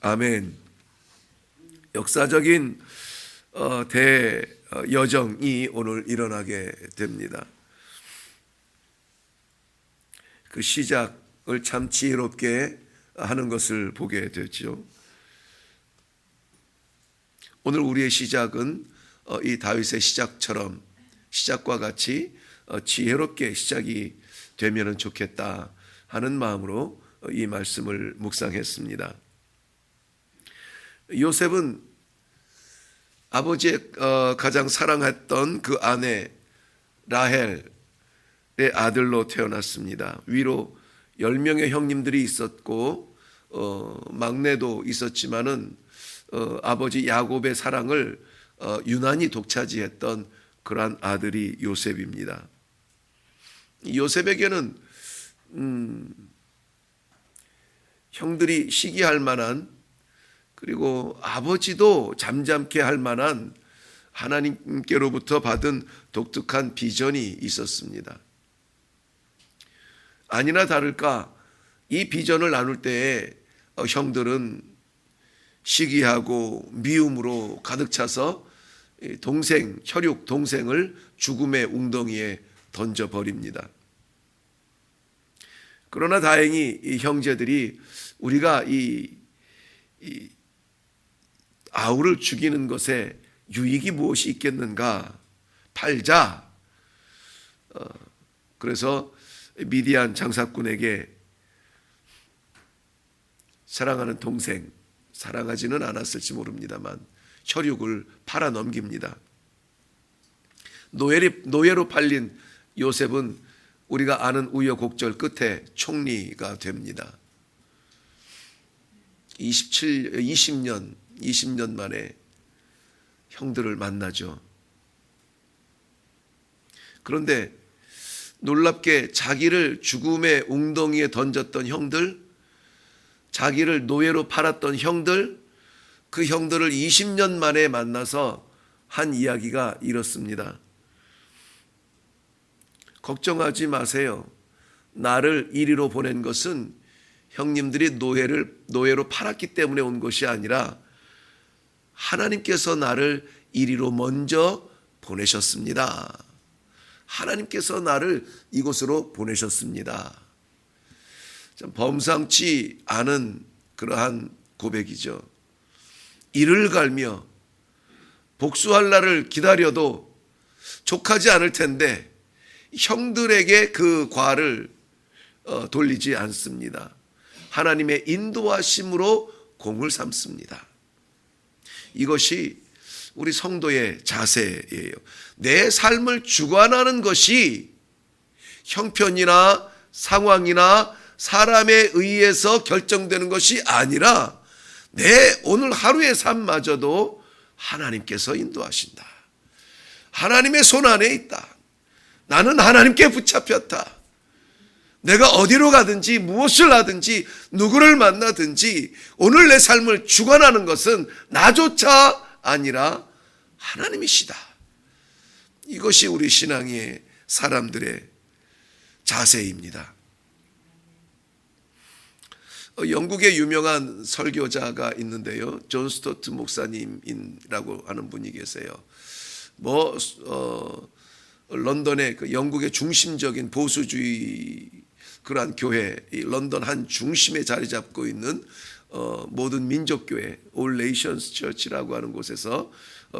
아멘. 역사적인 대여정이 오늘 일어나게 됩니다. 그 시작을 참 지혜롭게 하는 것을 보게 되죠. 오늘 우리의 시작은 이 다윗의 시작과 같이 지혜롭게 시작이 되면 좋겠다 하는 마음으로 이 말씀을 묵상했습니다. 요셉은 아버지의 가장 사랑했던 그 아내 라헬의 아들로 태어났습니다. 위로 10명의 형님들이 있었고 막내도 있었지만은 아버지 야곱의 사랑을 유난히 독차지했던 그러한 아들이 요셉입니다. 요셉에게는 형들이 시기할 만한, 그리고 아버지도 잠잠케 할 만한 하나님께로부터 받은 독특한 비전이 있었습니다. 아니나 다를까 이 비전을 나눌 때에 형들은 시기하고 미움으로 가득 차서 혈육 동생을 죽음의 웅덩이에 던져버립니다. 그러나 다행히 이 형제들이 우리가 이 아우를 죽이는 것에 유익이 무엇이 있겠는가, 팔자. 그래서 미디안 장사꾼에게 사랑하는 동생, 사랑하지는 않았을지 모릅니다만 혈육을 팔아 넘깁니다. 노예로 팔린 요셉은 우리가 아는 우여곡절 끝에 총리가 됩니다. 20년 만에 형들을 만나죠. 그런데 놀랍게 자기를 죽음의 웅덩이에 던졌던 형들, 자기를 노예로 팔았던 형들, 그 형들을 20년 만에 만나서 한 이야기가 이렇습니다. 걱정하지 마세요. 나를 이리로 보낸 것은 형님들이 노예로 팔았기 때문에 온 것이 아니라 하나님께서 나를 이리로 먼저 보내셨습니다. 하나님께서 나를 이곳으로 보내셨습니다. 참 범상치 않은 그러한 고백이죠. 이를 갈며 복수할 날을 기다려도 족하지 않을 텐데 형들에게 그 과를 돌리지 않습니다. 하나님의 인도하심으로 공을 삼습니다. 이것이 우리 성도의 자세예요. 내 삶을 주관하는 것이 형편이나 상황이나 사람에 의해서 결정되는 것이 아니라 내 오늘 하루의 삶마저도 하나님께서 인도하신다. 하나님의 손 안에 있다. 나는 하나님께 붙잡혔다. 내가 어디로 가든지 무엇을 하든지 누구를 만나든지 오늘 내 삶을 주관하는 것은 나조차 아니라 하나님이시다. 이것이 우리 신앙의 사람들의 자세입니다. 영국의 유명한 설교자가 있는데요. 존 스토트 목사님이라고 하는 분이 계세요. 런던의 그 영국의 중심적인 보수주의 그러한 교회, 이 런던 한 중심에 자리 잡고 있는 모든 민족교회 All Nations Church라고 하는 곳에서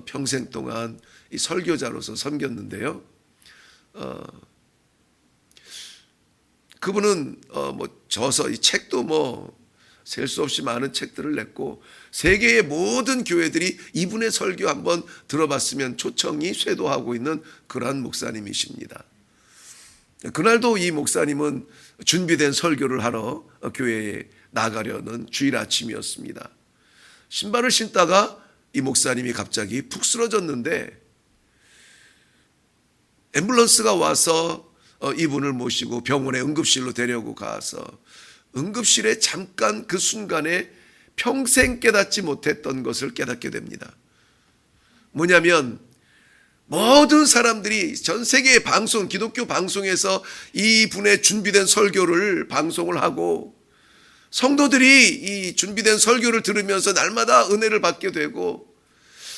평생 동안 이 설교자로서 섬겼는데요. 그분은 이 책도 셀 수 없이 많은 책들을 냈고 세계의 모든 교회들이 이분의 설교 한번 들어봤으면 초청이 쇄도하고 있는 그러한 목사님이십니다. 그날도 이 목사님은 준비된 설교를 하러 교회에 나가려는 주일 아침이었습니다. 신발을 신다가 이 목사님이 갑자기 푹 쓰러졌는데 앰뷸런스가 와서 이분을 모시고 병원의 응급실로 데려고 가서 응급실에 잠깐 그 순간에 평생 깨닫지 못했던 것을 깨닫게 됩니다. 뭐냐면 모든 사람들이 전 세계의 기독교 방송에서 이분의 준비된 설교를 방송을 하고 성도들이 이 준비된 설교를 들으면서 날마다 은혜를 받게 되고,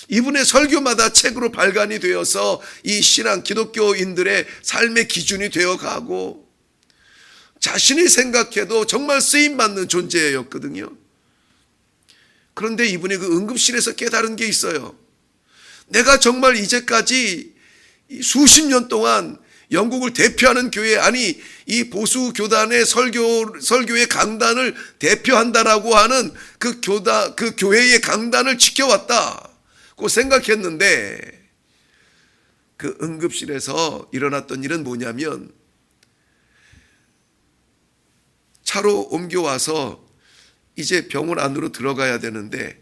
이분의 설교마다 책으로 발간이 되어서 이 신앙 기독교인들의 삶의 기준이 되어 가고, 자신이 생각해도 정말 쓰임받는 존재였거든요. 그런데 이분이 그 응급실에서 깨달은 게 있어요. 내가 정말 이제까지 수십 년 동안 영국을 대표하는 교회, 아니 이 보수 교단의 설교의 강단을 대표한다라고 하는 그 교회의 강단을 지켜왔다고 생각했는데, 그 응급실에서 일어났던 일은 뭐냐면, 차로 옮겨와서 이제 병원 안으로 들어가야 되는데,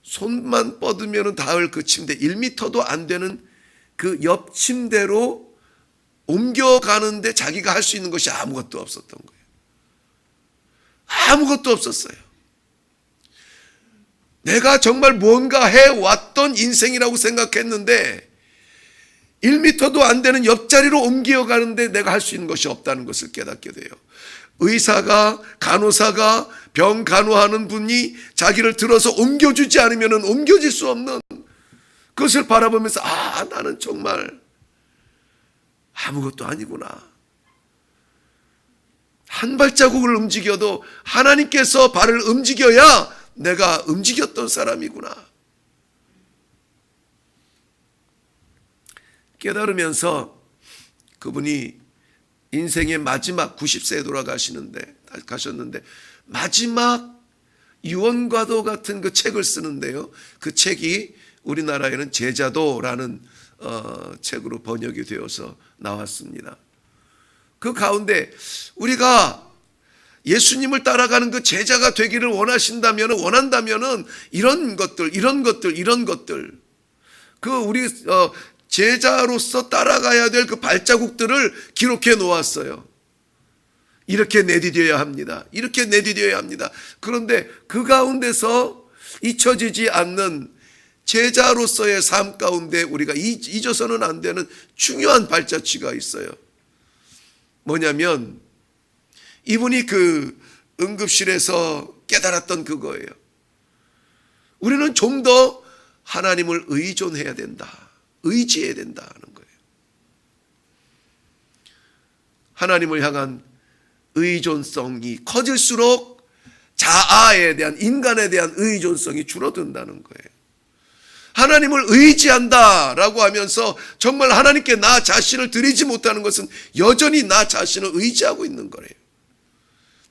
손만 뻗으면 닿을 그 침대 1m도 안 되는 그 옆 침대로 옮겨가는데 자기가 할 수 있는 것이 아무것도 없었던 거예요. 아무것도 없었어요. 내가 정말 뭔가 해왔던 인생이라고 생각했는데 1m도 안 되는 옆자리로 옮겨가는데 내가 할 수 있는 것이 없다는 것을 깨닫게 돼요. 의사가, 간호사가, 병 간호하는 분이 자기를 들어서 옮겨주지 않으면 옮겨질 수 없는 그것을 바라보면서, 아, 나는 정말 아무것도 아니구나. 한 발자국을 움직여도 하나님께서 발을 움직여야 내가 움직였던 사람이구나. 깨달으면서 그분이 인생의 마지막 90세에 가셨는데 마지막 유언과도 같은 그 책을 쓰는데요. 그 책이 우리나라에는 제자도라는 책으로 번역이 되어서 나왔습니다. 그 가운데 우리가 예수님을 따라가는 그 제자가 되기를 원한다면은 이런 것들 그 우리 제자로서 따라가야 될 그 발자국들을 기록해 놓았어요. 이렇게 내디뎌야 합니다. 이렇게 내디뎌야 합니다. 그런데 그 가운데서 잊혀지지 않는 제자로서의 삶 가운데 우리가 잊어서는 안 되는 중요한 발자취가 있어요. 뭐냐면 이분이 그 응급실에서 깨달았던 그거예요. 우리는 좀 더 하나님을 의존해야 된다. 의지해야 된다는 거예요. 하나님을 향한 의존성이 커질수록 자아에 대한, 인간에 대한 의존성이 줄어든다는 거예요. 하나님을 의지한다라고 하면서 정말 하나님께 나 자신을 드리지 못하는 것은 여전히 나 자신을 의지하고 있는 거예요.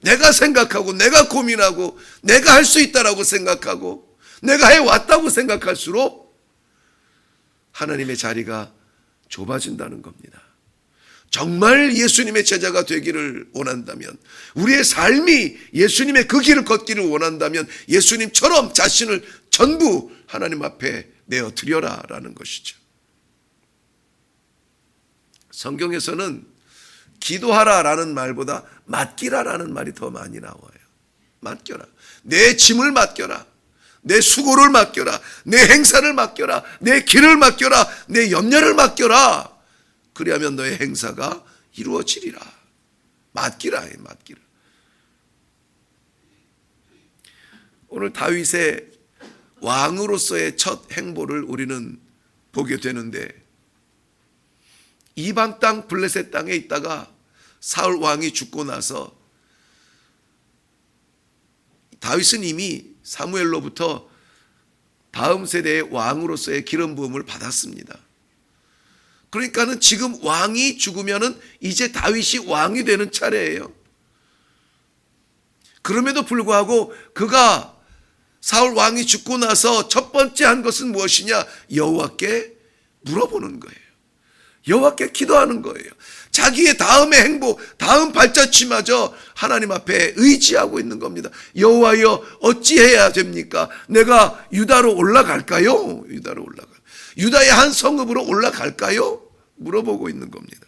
내가 생각하고 내가 고민하고 내가 할 수 있다라고 생각하고 내가 해왔다고 생각할수록 하나님의 자리가 좁아진다는 겁니다. 정말 예수님의 제자가 되기를 원한다면, 우리의 삶이 예수님의 그 길을 걷기를 원한다면 예수님처럼 자신을 전부 하나님 앞에 내어드려라라는 것이죠. 성경에서는 기도하라라는 말보다 맡기라라는 말이 더 많이 나와요. 맡겨라. 내 짐을 맡겨라. 내 수고를 맡겨라. 내 행사를 맡겨라. 내 길을 맡겨라. 내 염려를 맡겨라. 그리하면 너의 행사가 이루어지리라. 맡기라. 맡기라. 오늘 다윗의 왕으로서의 첫 행보를 우리는 보게 되는데, 이방 땅 블레셋 땅에 있다가 사울 왕이 죽고 나서 다윗은 이미 사무엘로부터 다음 세대의 왕으로서의 기름 부음을 받았습니다. 그러니까는 지금 왕이 죽으면은 이제 다윗이 왕이 되는 차례예요. 그럼에도 불구하고 그가 사울 왕이 죽고 나서 첫 번째 한 것은 무엇이냐? 여호와께 물어보는 거예요. 여호와께 기도하는 거예요. 자기의 다음의 행보, 다음 발자취마저 하나님 앞에 의지하고 있는 겁니다. 여호와여, 어찌해야 됩니까? 내가 유다로 올라갈까요? 유다의 한 성읍으로 올라갈까요? 물어보고 있는 겁니다.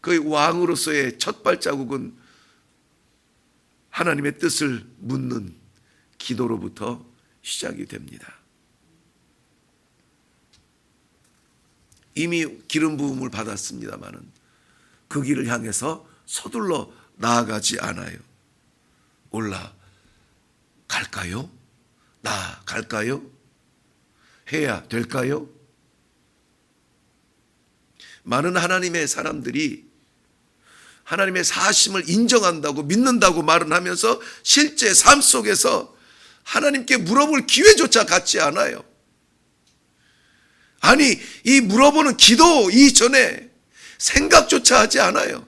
그 왕으로서의 첫 발자국은 하나님의 뜻을 묻는 기도로부터 시작이 됩니다. 이미 기름 부음을 받았습니다마는 그 길을 향해서 서둘러 나아가지 않아요. 올라갈까요? 나아갈까요? 해야 될까요? 많은 하나님의 사람들이 하나님의 사심을 인정한다고 믿는다고 말은 하면서 실제 삶 속에서 하나님께 물어볼 기회조차 갖지 않아요. 아니, 이 물어보는 기도 이전에 생각조차 하지 않아요.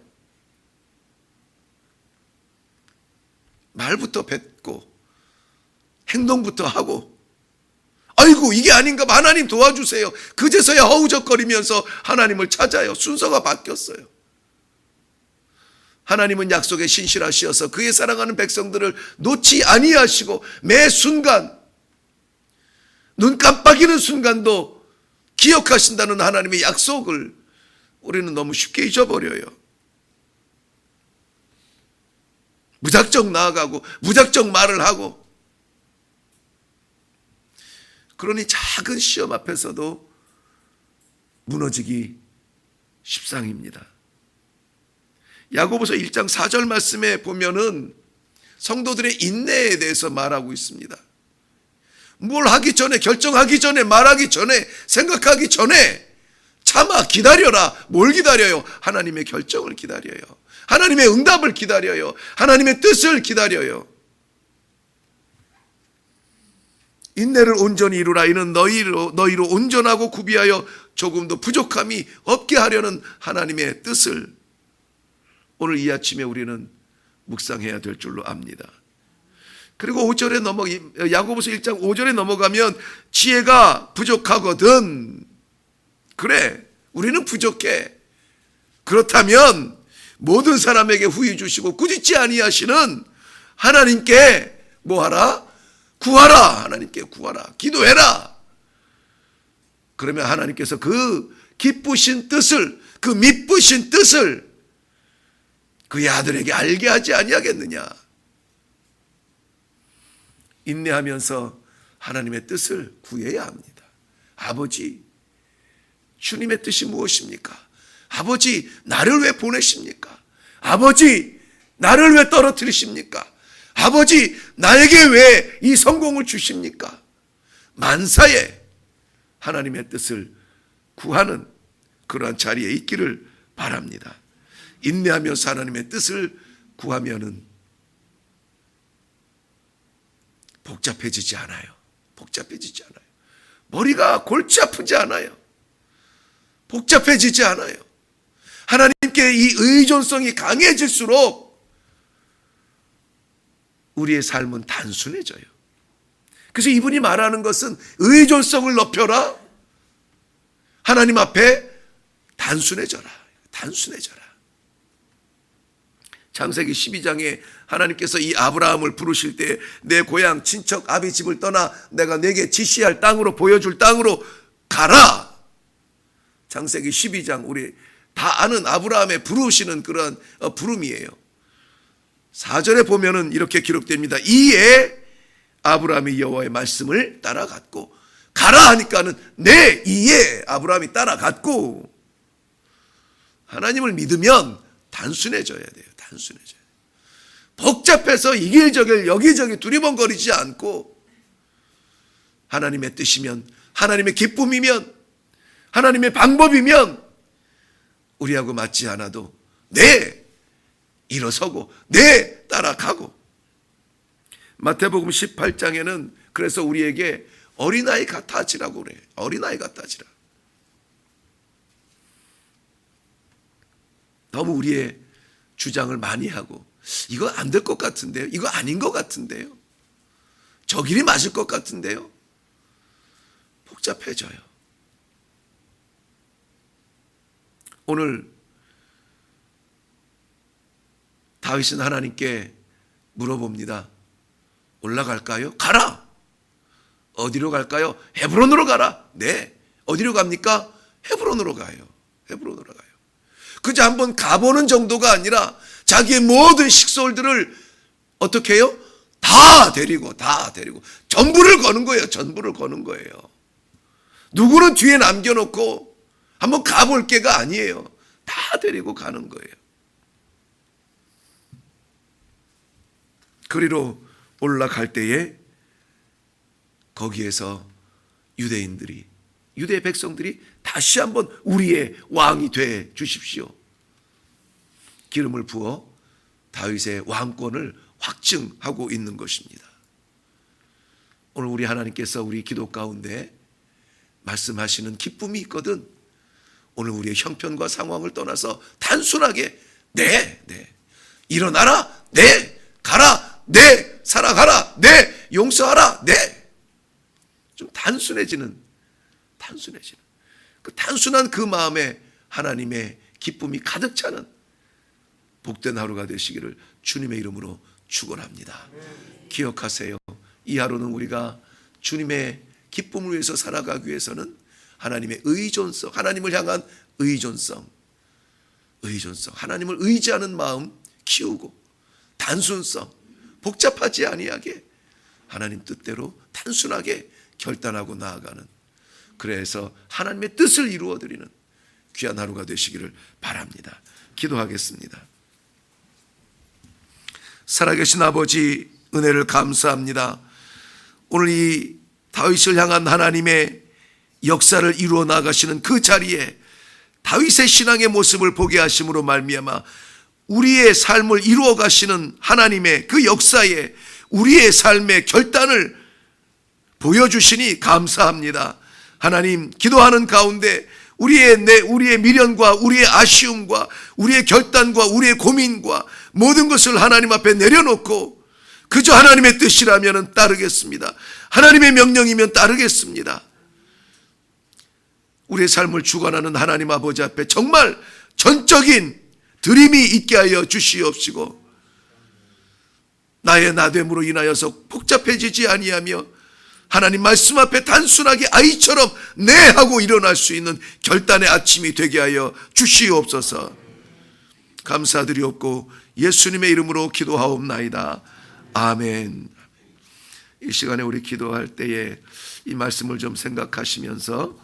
말부터 뱉고 행동부터 하고, 아이고 이게 아닌가, 하나님 도와주세요. 그제서야 허우적거리면서 하나님을 찾아요. 순서가 바뀌었어요. 하나님은 약속에 신실하시어서 그의 사랑하는 백성들을 놓지 아니하시고 매 순간, 눈 깜빡이는 순간도 기억하신다는 하나님의 약속을 우리는 너무 쉽게 잊어버려요. 무작정 나아가고 무작정 말을 하고, 그러니 작은 시험 앞에서도 무너지기 십상입니다. 야고보서 1장 4절 말씀에 보면은 성도들의 인내에 대해서 말하고 있습니다. 뭘 하기 전에, 결정하기 전에, 말하기 전에, 생각하기 전에 참아 기다려라. 뭘 기다려요? 하나님의 결정을 기다려요. 하나님의 응답을 기다려요. 하나님의 뜻을 기다려요. 인내를 온전히 이루라. 이는 너희로 온전하고 구비하여 조금도 부족함이 없게 하려는 하나님의 뜻을 오늘 이 아침에 우리는 묵상해야 될 줄로 압니다. 그리고 5절에 야고보서 1장 5절에 넘어가면 지혜가 부족하거든. 그래, 우리는 부족해. 그렇다면 모든 사람에게 후히 주시고 꾸짖지 아니하시는 하나님께 뭐하라? 구하라. 하나님께 구하라. 기도해라. 그러면 하나님께서 그 기쁘신 뜻을, 그 미쁘신 뜻을 그의 아들에게 알게 하지 아니하겠느냐. 인내하면서 하나님의 뜻을 구해야 합니다. 아버지, 주님의 뜻이 무엇입니까? 아버지, 나를 왜 보내십니까? 아버지, 나를 왜 떨어뜨리십니까? 아버지, 나에게 왜 이 성공을 주십니까? 만사에 하나님의 뜻을 구하는 그러한 자리에 있기를 바랍니다. 인내하면서 하나님의 뜻을 구하면은 복잡해지지 않아요. 복잡해지지 않아요. 머리가 골치 아프지 않아요. 복잡해지지 않아요. 하나님께 이 의존성이 강해질수록 우리의 삶은 단순해져요. 그래서 이분이 말하는 것은 의존성을 높여라. 하나님 앞에 단순해져라. 단순해져라. 창세기 12장에 하나님께서 이 아브라함을 부르실 때 내 고향 친척 아비 집을 떠나 내가 내게 지시할 땅으로, 보여줄 땅으로 가라. 창세기 12장, 우리 다 아는 아브라함의 부르시는 그런 부름이에요. 4절에 보면은 이렇게 기록됩니다. 이에 아브라함이 여호와의 말씀을 따라갔고, 가라 하니까는 네, 이에 아브라함이 따라갔고. 하나님을 믿으면 단순해져야 돼요. 단순해져야 돼요. 복잡해서 이길저길 여기저기 두리번거리지 않고, 하나님의 뜻이면, 하나님의 기쁨이면, 하나님의 방법이면 우리하고 맞지 않아도 네, 일어서고 네, 따라가고. 마태복음 18장에는 그래서 우리에게 어린아이 같아지라고 그래요. 어린아이 같아지라. 너무 우리의 주장을 많이 하고, 이거 안 될 것 같은데요, 이거 아닌 것 같은데요, 저 길이 맞을 것 같은데요, 복잡해져요. 오늘 다윗은 하나님께 물어봅니다. 올라갈까요? 가라. 어디로 갈까요? 헤브론으로 가라. 네. 어디로 갑니까? 헤브론으로 가요. 헤브론으로 가요. 그저 한번 가보는 정도가 아니라 자기의 모든 식솔들을 어떻게 해요? 다 데리고 전부를 거는 거예요. 전부를 거는 거예요. 누구는 뒤에 남겨놓고 한번 가볼 게가 아니에요. 다 데리고 가는 거예요. 그리로 올라갈 때에 거기에서 유대 백성들이 다시 한번 우리의 왕이 돼 주십시오. 기름을 부어 다윗의 왕권을 확증하고 있는 것입니다. 오늘 우리 하나님께서 우리 기도 가운데 말씀하시는 기쁨이 있거든. 오늘 우리의 형편과 상황을 떠나서 단순하게 네, 일어나라, 네, 가라, 네, 살아가라, 네, 용서하라, 네. 좀 단순해지는 그 단순한 그 마음에 하나님의 기쁨이 가득 차는 복된 하루가 되시기를 주님의 이름으로 축원합니다. 기억하세요. 이 하루는 우리가 주님의 기쁨을 위해서 살아가기 위해서는 하나님의 의존성, 하나님을 향한 의존성, 하나님을 의지하는 마음 키우고 단순성, 복잡하지 아니하게 하나님 뜻대로 단순하게 결단하고 나아가는, 그래서 하나님의 뜻을 이루어드리는 귀한 하루가 되시기를 바랍니다. 기도하겠습니다. 살아계신 아버지, 은혜를 감사합니다. 오늘 이 다윗을 향한 하나님의 역사를 이루어 나가시는 그 자리에 다윗의 신앙의 모습을 보게 하심으로 말미암아 우리의 삶을 이루어 가시는 하나님의 그 역사에 우리의 삶의 결단을 보여주시니 감사합니다. 하나님, 기도하는 가운데 우리의 미련과 우리의 아쉬움과 우리의 결단과 우리의 고민과 모든 것을 하나님 앞에 내려놓고 그저 하나님의 뜻이라면 따르겠습니다. 하나님의 명령이면 따르겠습니다. 우리의 삶을 주관하는 하나님 아버지 앞에 정말 전적인 드림이 있게 하여 주시옵시고, 나의 나됨으로 인하여서 복잡해지지 아니하며 하나님 말씀 앞에 단순하게 아이처럼 네 하고 일어날 수 있는 결단의 아침이 되게 하여 주시옵소서. 감사드리옵고 예수님의 이름으로 기도하옵나이다. 아멘. 이 시간에 우리 기도할 때에 이 말씀을 좀 생각하시면서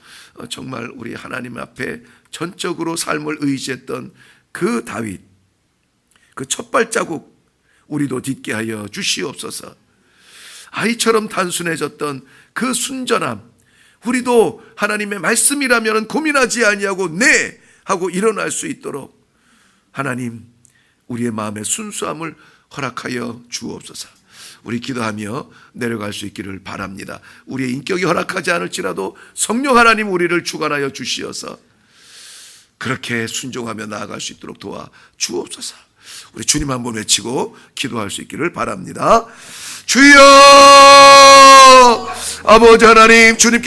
정말 우리 하나님 앞에 전적으로 삶을 의지했던 그 다윗, 그 첫 발자국 우리도 딛게 하여 주시옵소서. 아이처럼 단순해졌던 그 순전함, 우리도 하나님의 말씀이라면 고민하지 아니하고 네 하고 일어날 수 있도록 하나님, 우리의 마음의 순수함을 허락하여 주옵소서. 우리 기도하며 내려갈 수 있기를 바랍니다. 우리의 인격이 허락하지 않을지라도 성령 하나님 우리를 주관하여 주시어서 그렇게 순종하며 나아갈 수 있도록 도와 주옵소서. 우리 주님 한번 외치고 기도할 수 있기를 바랍니다. 주여, 아버지 하나님, 주님께